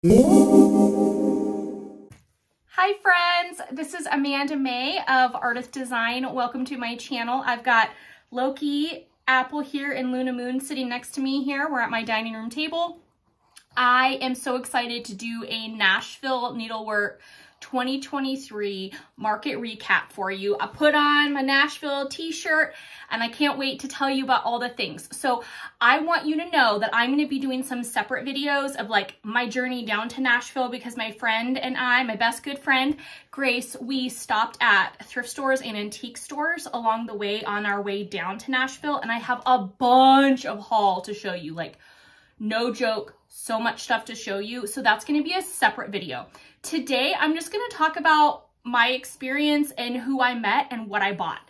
Hi friends, this is Amanda Mae of Ardith Design. Welcome to my channel. I've got Loki, Apple here, and Luna Moon sitting next to me here. We're at my dining room table. I am so excited to do a Nashville Needlework 2023 market recap for you. I put on my Nashville t-shirt and I can't wait to tell you about all the things. So I want you to know that I'm going to be doing some separate videos of like my journey down to Nashville, because my friend and I, my best good friend, Grace, we stopped at thrift stores and antique stores along the way on our way down to Nashville. And I have a bunch of haul to show you, like no joke, so much stuff to show you. So that's going to be a separate video. Today, I'm just going to talk about my experience and who I met and what I bought.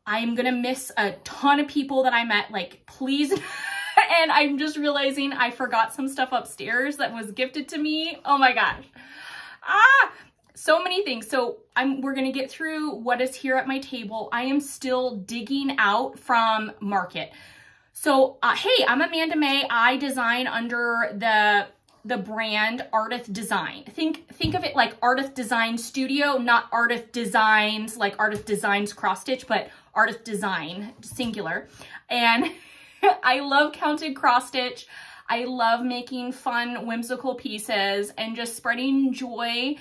I'm going to miss a ton of people that I met, like, please. And I'm just realizing I forgot some stuff upstairs that was gifted to me. Oh my gosh. So many things. So we're going to get through what is here at my table. I am still digging out from Market. So, hey, I'm Amanda Mae. I design under the brand Ardith Design. Think of it like Ardith Design Studio, not Ardith Designs, like Ardith Designs cross stitch, but Ardith Design, singular. And I love counted cross stitch. I love making fun, whimsical pieces and just spreading joy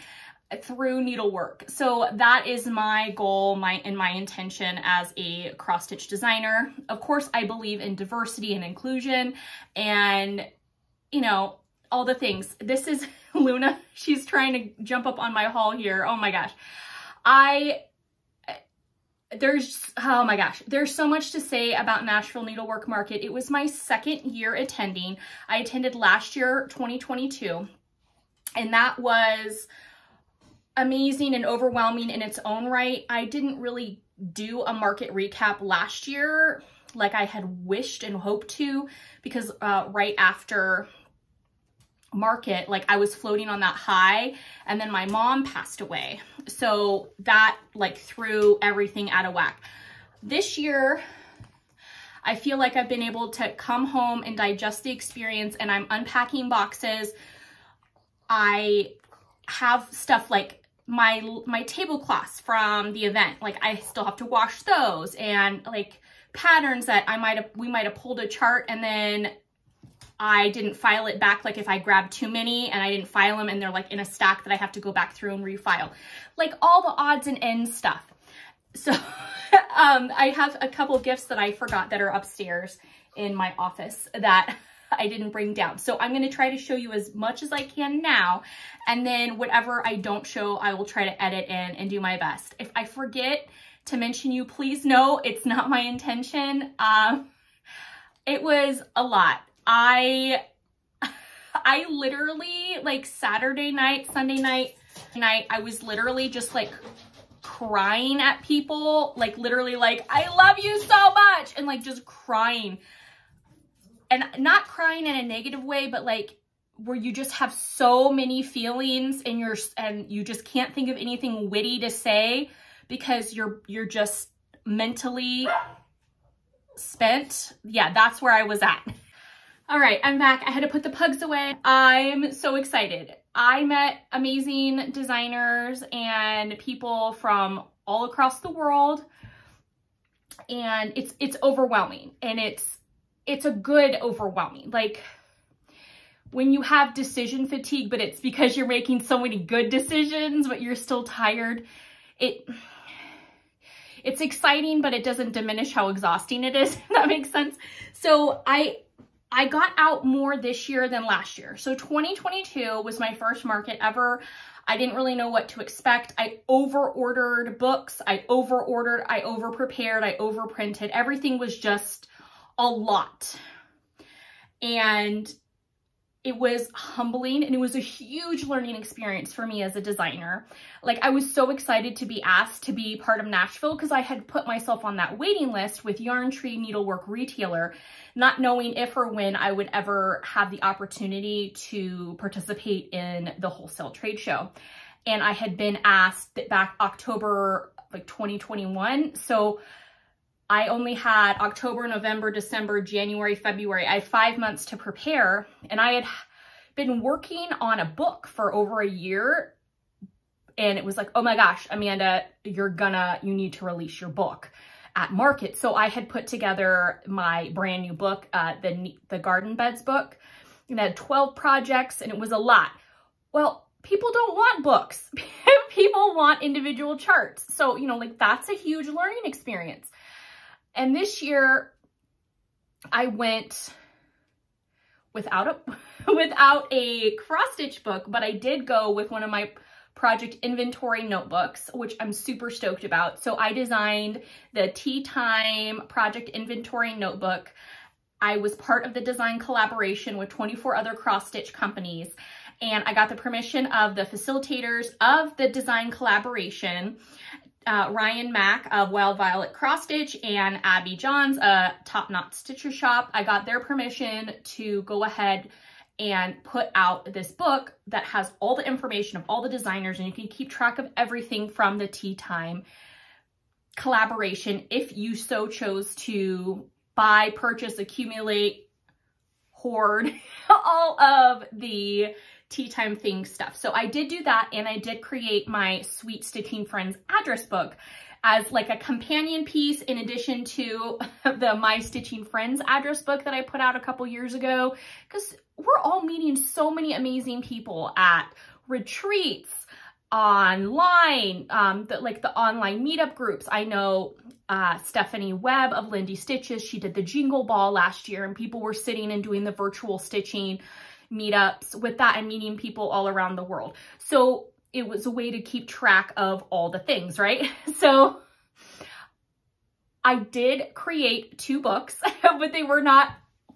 through needlework. So that is my goal, my intention as a cross stitch designer. Of course, I believe in diversity and inclusion and, you know, all the things. This is Luna. She's trying to jump up on my haul here. Oh my gosh. Oh my gosh, there's so much to say about Nashville Needlework Market. It was my second year attending. I attended last year, 2022, and that was amazing and overwhelming in its own right. I didn't really do a market recap last year like I had wished and hoped to, because right after Market, like I was floating on that high, and then my mom passed away. So that like threw everything out of whack. This year, I feel like I've been able to come home and digest the experience, and I'm unpacking boxes. I have stuff like my tablecloths from the event. Like I still have to wash those, and like patterns that we might have pulled a chart and then I didn't file it back, like if I grabbed too many and I didn't file them and they're like in a stack that I have to go back through and refile. Like all the odds and ends stuff. So I have a couple gifts that I forgot that are upstairs in my office that I didn't bring down. So I'm going to try to show you as much as I can now. And then whatever I don't show, I will try to edit in and do my best. If I forget to mention you, please know it's not my intention. It was a lot. I literally, like Saturday night, Sunday night, I was literally just like crying at people, like literally like, I love you so much, and like just crying. And not crying in a negative way, but like where you just have so many feelings and you just can't think of anything witty to say because you're just mentally spent. Yeah, that's where I was at. All right, I'm back. I had to put the pugs away. I'm so excited. I met amazing designers and people from all across the world, and it's overwhelming, and it's a good overwhelming. Like when you have decision fatigue, but it's because you're making so many good decisions, but you're still tired. It's exciting, but it doesn't diminish how exhausting it is, if that makes sense. So I got out more this year than last year. So 2022 was my first market ever. I didn't really know what to expect. I over-ordered books. I over-ordered, I over-prepared, I over-printed. Everything was just a lot. And it was humbling, and it was a huge learning experience for me as a designer. Like I was so excited to be asked to be part of Nashville because I had put myself on that waiting list with Yarn Tree Needlework Retailer, not knowing if or when I would ever have the opportunity to participate in the wholesale trade show. And I had been asked back October, like 2021. So I only had October, November, December, January, February. I had 5 months to prepare, and I had been working on a book for over a year, and it was like, oh my gosh, Amanda, you need to release your book at market. So I had put together my brand new book, the Garden Beds book, and it had 12 projects, and it was a lot. Well, people don't want books. People want individual charts. So, you know, like that's a huge learning experience. And this year I went without a cross stitch book, but I did go with one of my project inventory notebooks, which I'm super stoked about. So I designed the Tea Time project inventory notebook. I was part of the design collaboration with 24 other cross stitch companies, and I got the permission of the facilitators of the design collaboration, Ryan Mack of Wild Violet Cross Stitch and Abby Johns, a Top Knot Stitcher Shop. I got their permission to go ahead and put out this book that has all the information of all the designers, and you can keep track of everything from the Tea Time collaboration if you so chose to buy, purchase, accumulate, hoard all of the Tea Time thing stuff. So I did do that, and I did create my Sweet Stitching Friends address book as like a companion piece in addition to the My Stitching Friends address book that I put out a couple years ago, because we're all meeting so many amazing people at retreats, online, the online meetup groups. I know Stephanie Webb of Lindy Stitches, she did the Jingle Ball last year, and people were sitting and doing the virtual stitching meetups with that and meeting people all around the world. So it was a way to keep track of all the things, right? So I did create 2 books, but they were not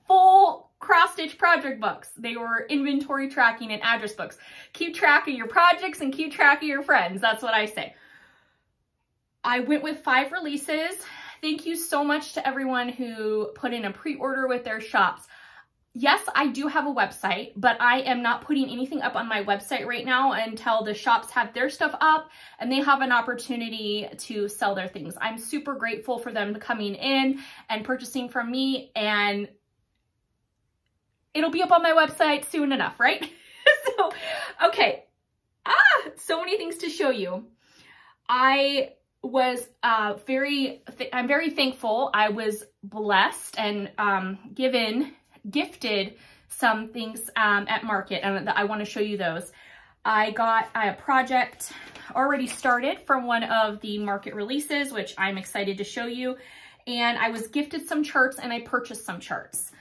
full cross-stitch project books. They were inventory tracking and address books. Keep track of your projects and keep track of your friends. That's what I say. I went with 5 releases. Thank you so much to everyone who put in a pre-order with their shops. Yes, I do have a website, but I am not putting anything up on my website right now until the shops have their stuff up and they have an opportunity to sell their things. I'm super grateful for them coming in and purchasing from me, and it'll be up on my website soon enough, right? So, okay. So many things to show you. I was I'm very thankful. I was blessed and gifted some things at market, and I want to show you those. I got a project already started from one of the market releases, which I'm excited to show you, and I was gifted some charts and I purchased some charts.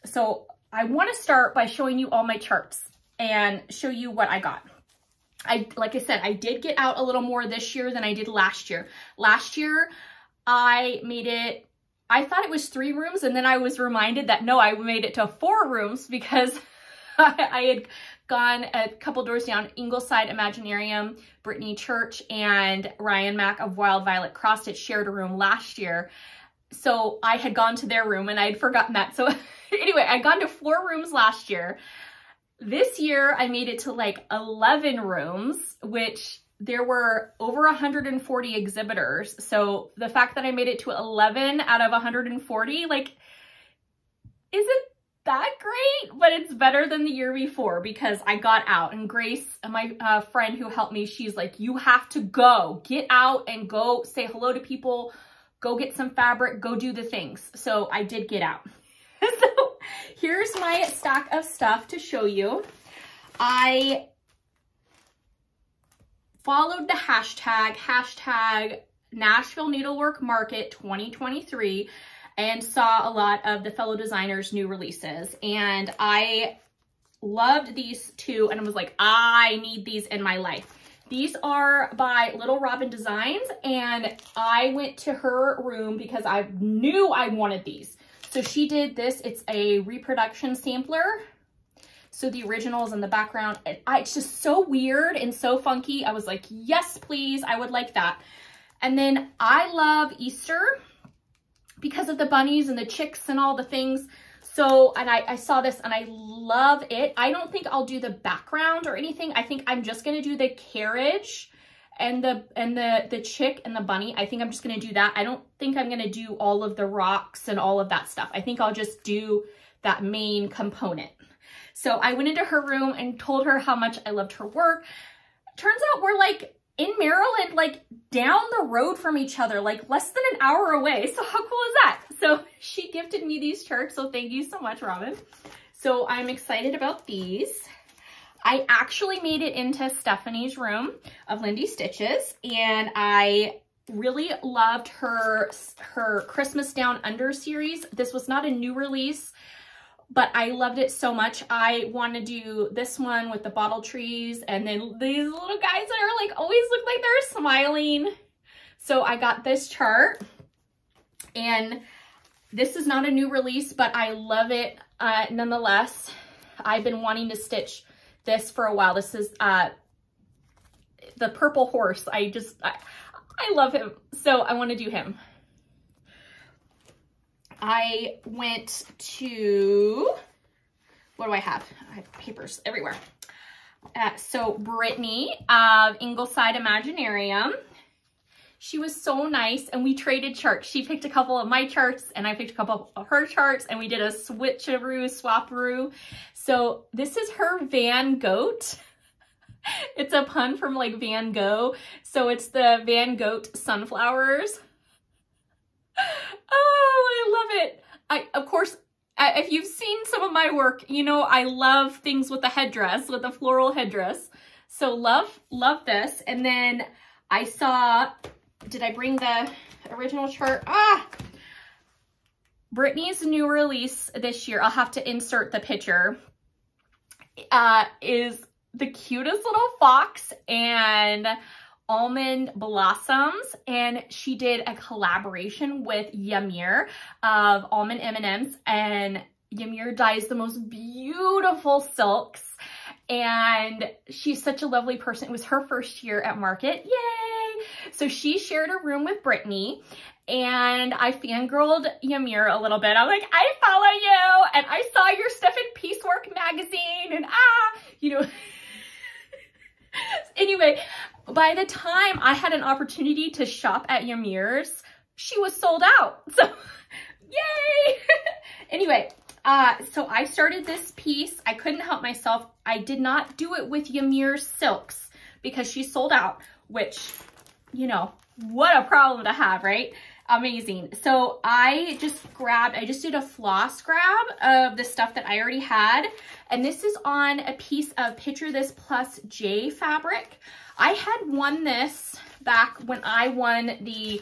So I want to start by showing you all my charts and show you what I got. Like I said, I did get out a little more this year than I did last year. Last year, I thought it was 3 rooms, and then I was reminded that no, I made it to 4 rooms because I had gone a couple doors down, Ingleside Imaginarium, Brittany Church, and Ryan Mack of Wild Violet Cross Stitch shared a room last year. So I had gone to their room and I had forgotten that. So anyway, I'd gone to 4 rooms last year. This year I made it to like 11 rooms, which there were over 140 exhibitors. So the fact that I made it to 11 out of 140, like, isn't that great? But it's better than the year before because I got out, and Grace, my friend who helped me, she's like, you have to go, get out and go say hello to people, go get some fabric, go do the things. So I did get out. So here's my stack of stuff to show you. I followed the hashtag Nashville Needlework Market 2023 and saw a lot of the fellow designers' new releases. And I loved these 2, and I was like, I need these in my life. These are by Little Robin Designs, and I went to her room because I knew I wanted these. So she did this. It's a reproduction sampler. So the original is in the background. It's just so weird and so funky. I was like, yes, please. I would like that. And then I love Easter because of the bunnies and the chicks and all the things. So, and I saw this and I love it. I don't think I'll do the background or anything. I think I'm just going to do the carriage and the chick and the bunny. I think I'm just going to do that. I don't think I'm going to do all of the rocks and all of that stuff. I think I'll just do that main component. So I went into her room and told her how much I loved her work. Turns out we're like in Maryland, like down the road from each other, like less than an hour away. So how cool is that? So she gifted me these charts. So thank you so much, Robin. So I'm excited about these. I actually made it into Stephanie's room of Lindy Stitches, and I really loved her Christmas Down Under series. This was not a new release, but I loved it so much. I want to do this one with the bottle trees and then these little guys that are like always look like they're smiling. So I got this chart, and this is not a new release, but I love it nonetheless. I've been wanting to stitch this for a while. This is the purple horse. I love him. So I want to do him. I went to, what do I have? I have papers everywhere. So Brittany of Ingleside Imaginarium. She was so nice, and we traded charts. She picked a couple of my charts and I picked a couple of her charts, and we did a switcheroo, swaparoo. So this is her Van Goat. It's a pun from like Van Gogh. So it's the Van Goat sunflowers. Oh, I love it. Of course, if you've seen some of my work, you know I love things with the headdress, with the floral headdress. So love this. And then I saw, did I bring the original chart? Brittany's new release this year, I'll have to insert the picture, is the cutest little fox and almond blossoms, and she did a collaboration with Yamir of Almond M&Ms, and Yamir dyes the most beautiful silks, and she's such a lovely person. It was her first year at market. Yay! So she shared a room with Brittany, and I fangirled Yamir a little bit. I'm like, I follow you, and I saw your stuff in Piecework magazine, and you know. Anyway, by the time I had an opportunity to shop at Yamir's, she was sold out. So, yay! Anyway, so I started this piece. I couldn't help myself. I did not do it with Yamir's silks because she sold out, which, you know, what a problem to have, right? Amazing. So I just did a floss grab of the stuff that I already had. And this is on a piece of Picture This Plus J fabric. I had won this back when I won the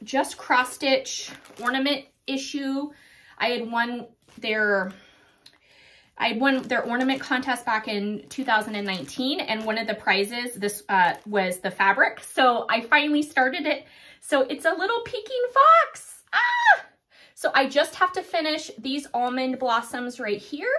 Just Cross Stitch ornament issue. I had won their ornament contest back in 2019, and one of the prizes, this was the fabric. So I finally started it. So it's a little peeking fox. So I just have to finish these almond blossoms right here,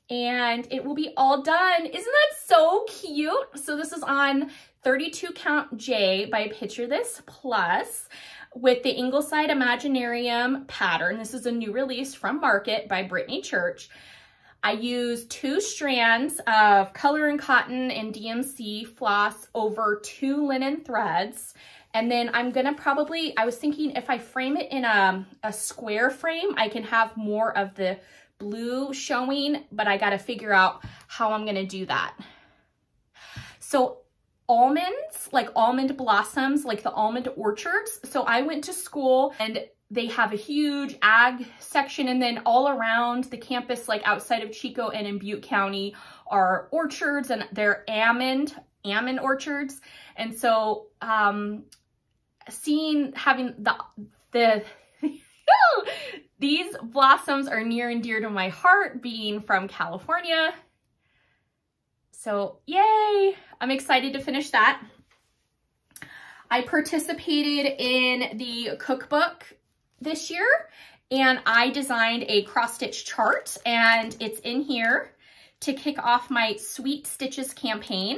and it will be all done. Isn't that so cute? So this is on 32 count J by Picture This Plus with the Ingleside Imaginarium pattern. This is a new release from Market by Brittany Church. I used 2 strands of color and cotton and DMC floss over 2 linen threads. And then I'm gonna probably, I was thinking if I frame it in a square frame, I can have more of the blue showing, but I gotta figure out how I'm gonna do that. So almonds, like almond blossoms, like the almond orchards. So I went to school and they have a huge ag section, and then all around the campus, like outside of Chico and in Butte County, are orchards, and they're almond orchards. And so having the these blossoms are near and dear to my heart, being from California. So yay, I'm excited to finish that. I participated in the cookbook this year, and I designed a cross stitch chart, and it's in here to kick off my Sweet Stitches campaign.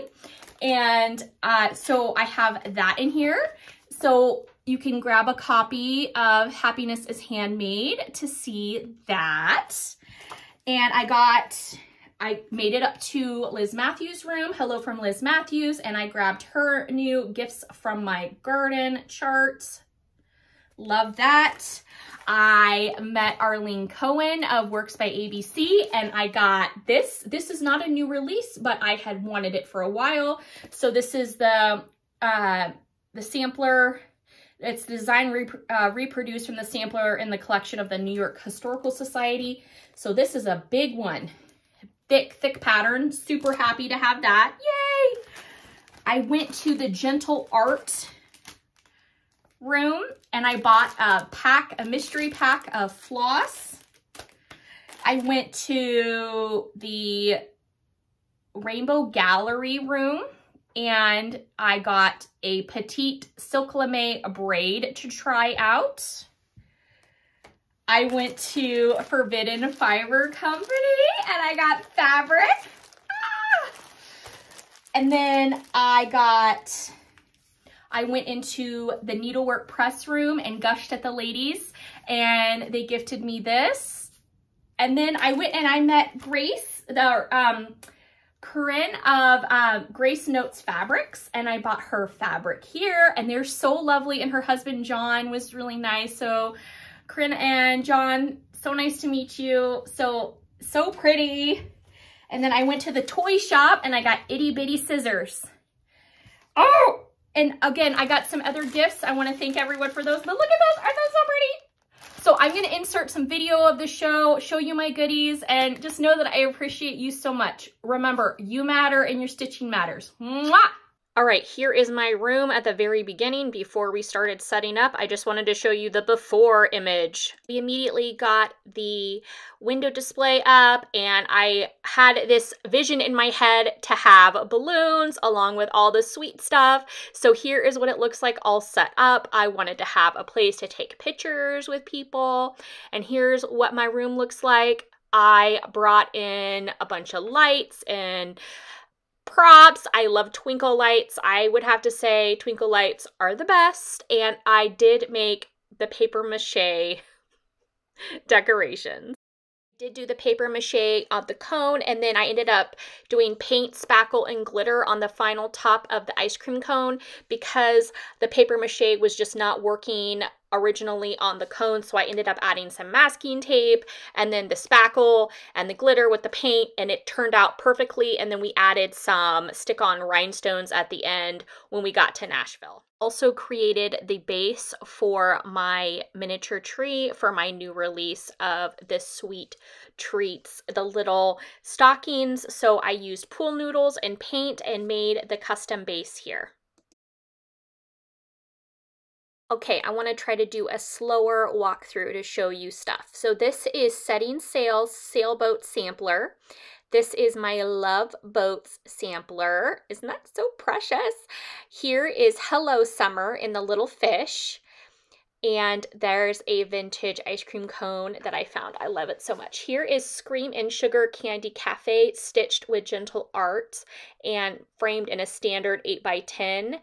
And so I have that in here. So you can grab a copy of Happiness is Handmade to see that. And I made it up to Liz Mathews' room. Hello from Liz Mathews. And I grabbed her new gifts from my garden charts. love that. I met Arlene Cohen of Works by ABC, and I got this. This is not a new release, but I had wanted it for a while. So this is the sampler. It's the design reproduced from the sampler in the collection of the New York Historical Society. So this is a big one. Thick pattern. Super happy to have that. Yay! I went to the Gentle Art room and I bought a mystery pack of floss. I went to the Rainbow Gallery room and I got a Petite Silk Lame braid to try out. I went to Forbidden Fiber Company and I got fabric. And then I went into the needlework press room and gushed at the ladies and they gifted me this. And then I went and I met Grace, Corinne of Grace Notes Fabrics, and I bought her fabric here and they're so lovely, and her husband John was really nice. So Corinne and John, so nice to meet you. So pretty. And then I went to the toy shop and I got itty bitty scissors. Oh! And again, I got some other gifts. I want to thank everyone for those, but look at those. Aren't those so pretty? So I'm going to insert some video of the show, show you my goodies, and just know that I appreciate you so much. Remember, you matter and your stitching matters. Mwah! All right, here is my room at the very beginning before we started setting up. I just wanted to show you the before image. We immediately got the window display up and I had this vision in my head to have balloons along with all the sweet stuff. So here is what it looks like all set up. I wanted to have a place to take pictures with people, and here's what my room looks like. I brought in a bunch of lights and props. I love twinkle lights. I would have to say twinkle lights are the best. And I did make the paper mache decorations. Did do the paper mache of the cone, and then I ended up doing paint, spackle, and glitter on the final top of the ice cream cone because the paper mache was just not working originally on the cone, so I ended up adding some masking tape and then the spackle and the glitter with the paint, and it turned out perfectly. And then we added some stick-on rhinestones at the end when we got to Nashville. Also created the base for my miniature tree for my new release of the Sweet Treats, the little stockings. So I used pool noodles and paint and made the custom base here. Okay, I want to try to do a slower walkthrough to show you stuff. So this is Setting Sails Sailboat Sampler. This is my Love Boats sampler. Isn't that so precious? Here is Hello Summer in the little fish. And there's a vintage ice cream cone that I found. I love it so much. Here is Scream and Sugar Candy Cafe stitched with Gentle Art and framed in a standard 8x10.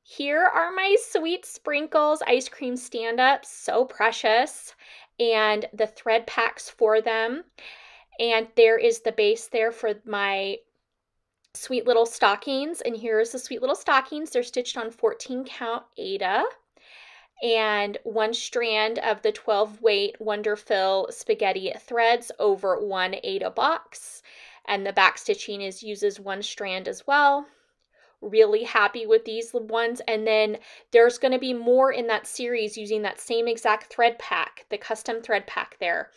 Here are my Sweet Sprinkles ice cream stand-ups, so precious, and the thread packs for them. And there is the base there for my sweet little stockings. And here's the sweet little stockings. They're stitched on 14 count Aida. And one strand of the 12 weight Wonderfill spaghetti threads over one Aida box. And the back stitching uses one strand as well. Really happy with these ones. And then there's going to be more in that series using that same exact thread pack, the custom thread pack there.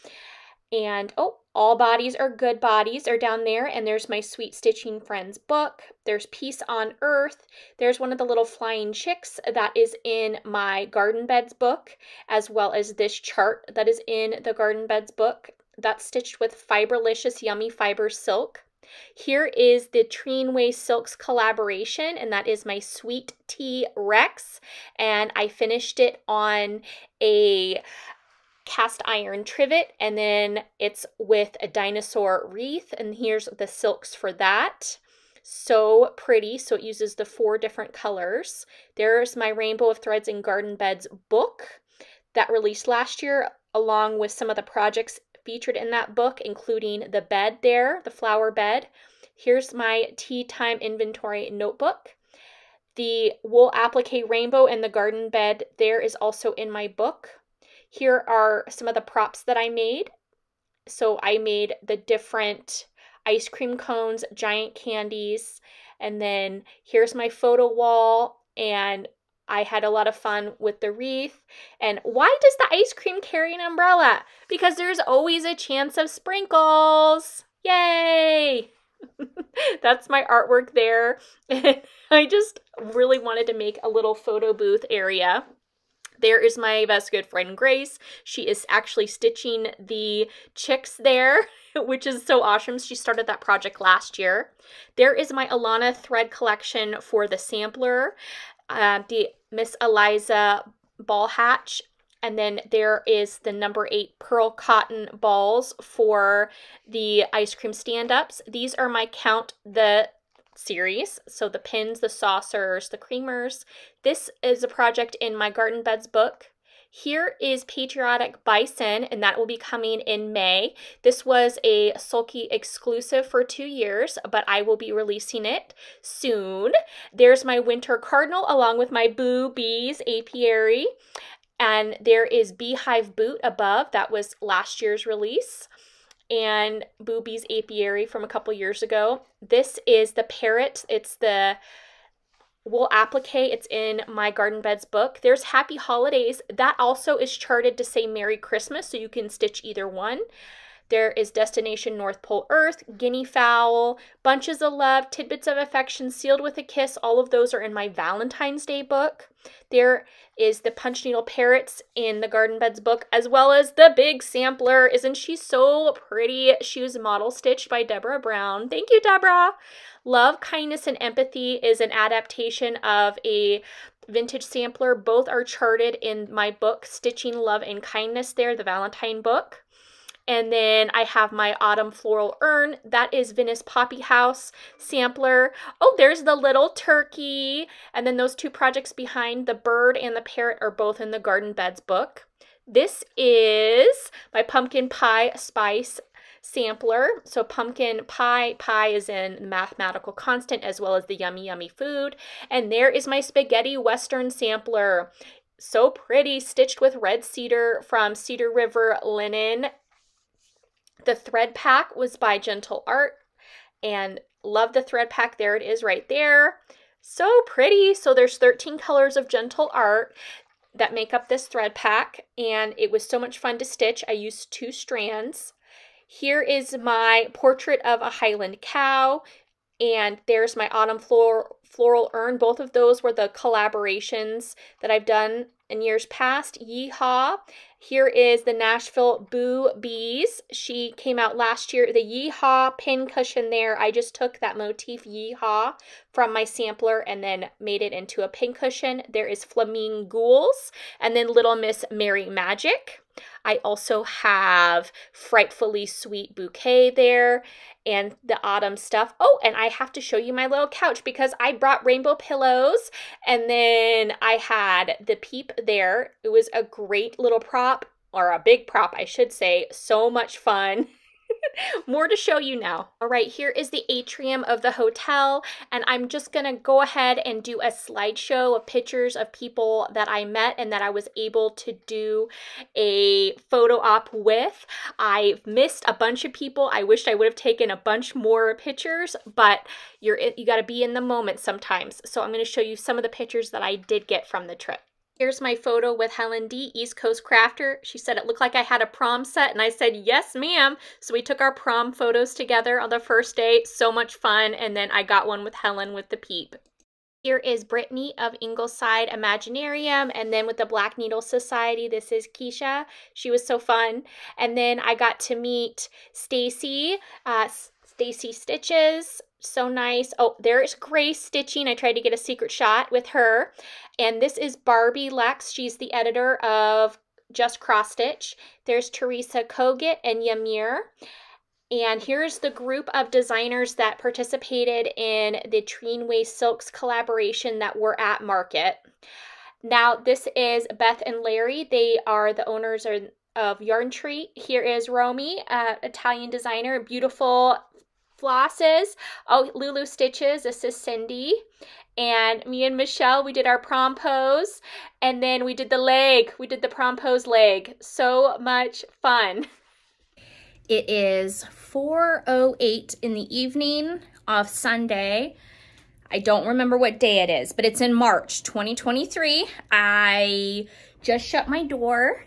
And oh, All Bodies Are Good Bodies are down there. And there's my Sweet Stitching Friends book. There's Peace on Earth. There's one of the little flying chicks that is in my Garden Beds book, as well as this chart that is in the Garden Beds book. That's stitched with Fiberlicious Yummy Fiber Silk. Here is the Treenway Silks collaboration, and that is my Sweet Tea Rex. And I finished it on a cast iron trivet, and then it's with a dinosaur wreath, and here's the silks for that. So pretty. So it uses the 4 different colors. There's my Rainbow of Threads and Garden Beds book that released last year, along with some of the projects featured in that book, including the bed there, the flower bed. Here's my Tea Time Inventory notebook. The wool applique rainbow and the garden bed there is also in my book. Here are some of the props that I made. So I made the different ice cream cones, giant candies, and then here's my photo wall, and I had a lot of fun with the wreath. And why does the ice cream carry an umbrella? Because there's always a chance of sprinkles. Yay! That's my artwork there. I just really wanted to make a little photo booth area. There is my best good friend Grace. She is actually stitching the chicks there, which is so awesome. She started that project last year. There is my Alana thread collection for the sampler, the Miss Eliza ball hatch. And then there is the number 8 pearl cotton balls for the ice cream stand-ups. These are my Count the series. So the pins, the saucers, the creamers. This is a project in my Garden Beds book. Here is Patriotic Bison, and that will be coming in May. This was a Sulky exclusive for 2 years, but I will be releasing it soon. There's my Winter Cardinal along with my Boo Bees apiary. And there is Beehive Boot above. That was last year's release. And Booby's apiary from a couple years ago. This is the Parrot. It's the wool applique. It's in my Garden Beds book. There's Happy Holidays. That also is charted to say Merry Christmas, so you can stitch either one. There is Destination North Pole Earth, Guinea Fowl, Bunches of Love, Tidbits of Affection, Sealed with a Kiss. All of those are in my Valentine's Day book. There is the Punch Needle Parrots in the Garden Beds book, as well as the big sampler. Isn't she so pretty? She was model stitched by Deborah Brown. Thank you, Deborah. Love, Kindness, and Empathy is an adaptation of a vintage sampler. Both are charted in my book, Stitching Love and Kindness there, the Valentine book. And then I have my Autumn Floral Urn. That is Venice Poppy House sampler. Oh, there's the little turkey. And then those two projects behind, the bird and the parrot, are both in the Garden Beds book. This is my Pumpkin Pie Spice sampler. So pumpkin pie is in the mathematical constant, as well as the yummy, yummy food. And there is my Spaghetti Western sampler. So pretty, stitched with red cedar from Cedar River Linen. The thread pack was by Gentle Art, and love the thread pack. There it is right there. So pretty. So there's 13 colors of Gentle Art that make up this thread pack, and it was so much fun to stitch. I used 2 strands. Here is my Portrait of a Highland Cow, and there's my Autumn Floral Urn. Both of those were the collaborations that I've done in years past. Yeehaw. Here is the Nashville Boo Bees. She came out last year. The Yeehaw pin cushion there, I just took that motif Yeehaw from my sampler and then made it into a pin cushion. There is Flamingools, and then Little Miss Merry Magic. I also have Frightfully Sweet Bouquet there, and the autumn stuff. Oh, and I have to show you my little couch because I brought rainbow pillows, and then I had the Peep there. It was a great little prop, or a big prop, I should say. So much fun. More to show you now. All right, here is the atrium of the hotel, and I'm just gonna go ahead and do a slideshow of pictures of people that I met and that I was able to do a photo op with. I've missed a bunch of people. I wished I would have taken a bunch more pictures, but you gotta be in the moment sometimes. So I'm gonna show you some of the pictures that I did get from the trip. Here's my photo with Helen D, East Coast Crafter. She said it looked like I had a prom set, and I said, yes, ma'am. So we took our prom photos together on the first day. So much fun. And then I got one with Helen with the Peep. Here is Brittany of Ingleside Imaginarium, and then with the Black Needle Society, this is Keisha. She was so fun. And then I got to meet Stacy, Stacy Stitches. So nice. Oh, there's Grace stitching. I tried to get a secret shot with her. And this is Barbie Lex. She's the editor of Just Cross Stitch. There's Teresa Kogut and Yamir. And here's the group of designers that participated in the Treenway Silks collaboration that were at Market. Now, this is Beth and Larry. They are the owners of Yarn Tree. Here is Romy, Italian designer. Beautiful flosses. Oh, Lulu Stitches, this is Cindy. And me and Michelle, we did our prom pose. And then we did the leg. We did the prom pose leg. So much fun. It is 4:08 in the evening of Sunday. I don't remember what day it is, but it's in March 2023. I just shut my door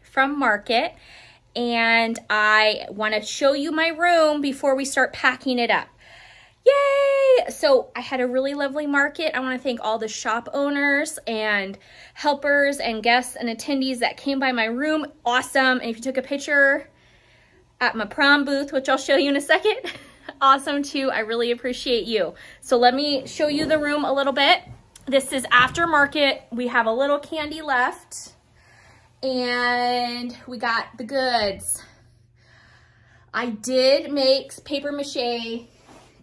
from market and I want to show you my room before we start packing it up. Yay! So I had a really lovely market. I want to thank all the shop owners and helpers and guests and attendees that came by my room. Awesome. And if you took a picture at my prom booth, which I'll show you in a second, awesome too. I really appreciate you. So let me show you the room a little bit. This is after market. We have a little candy left and we got the goods. I did make paper mache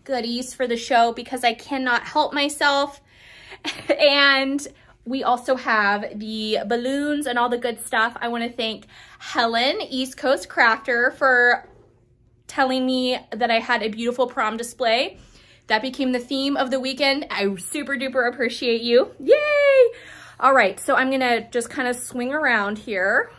goodies for the show because I cannot help myself. And we also have the balloons and all the good stuff. I want to thank Helen, East Coast Crafter, for telling me that I had a beautiful prom display. That became the theme of the weekend. I super duper appreciate you. Yay! All right, so I'm gonna just kind of swing around here.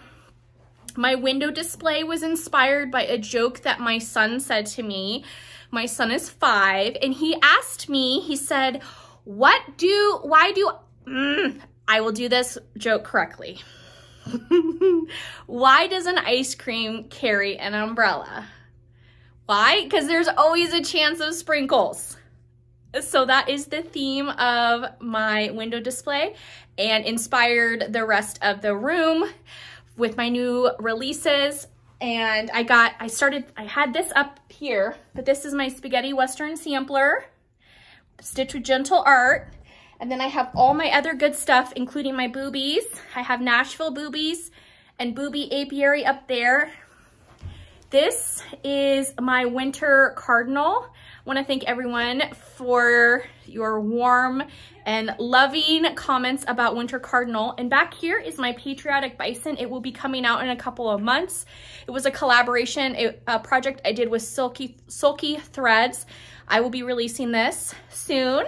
My window display was inspired by a joke that my son said to me. My son is 5, and he asked me, he said, I will do this joke correctly. Why does an ice cream carry an umbrella? Why? Because there's always a chance of sprinkles. So that is the theme of my window display and inspired the rest of the room with my new releases. And I had this up here, but this is my Spaghetti Western sampler, stitched with gentle art. And then I have all my other good stuff, including my boobies. I have Nashville boobies and booby apiary up there. This is my winter cardinal. I want to thank everyone for your warm and loving comments about winter cardinal. And back here is my patriotic bison. It will be coming out in a couple of months. It was a collaboration, a project I did with Sulky Threads. I will be releasing this soon.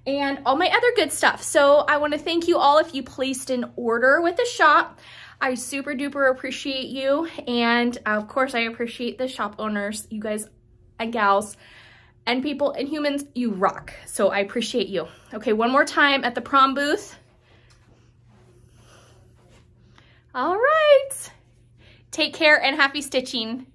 And all my other good stuff. So I want to thank you all if you placed an order with the shop. I super duper appreciate you. And of course, I appreciate the shop owners, you guys and gals and people and humans, you rock. So I appreciate you. Okay, one more time at the prom booth. All right. Take care and happy stitching.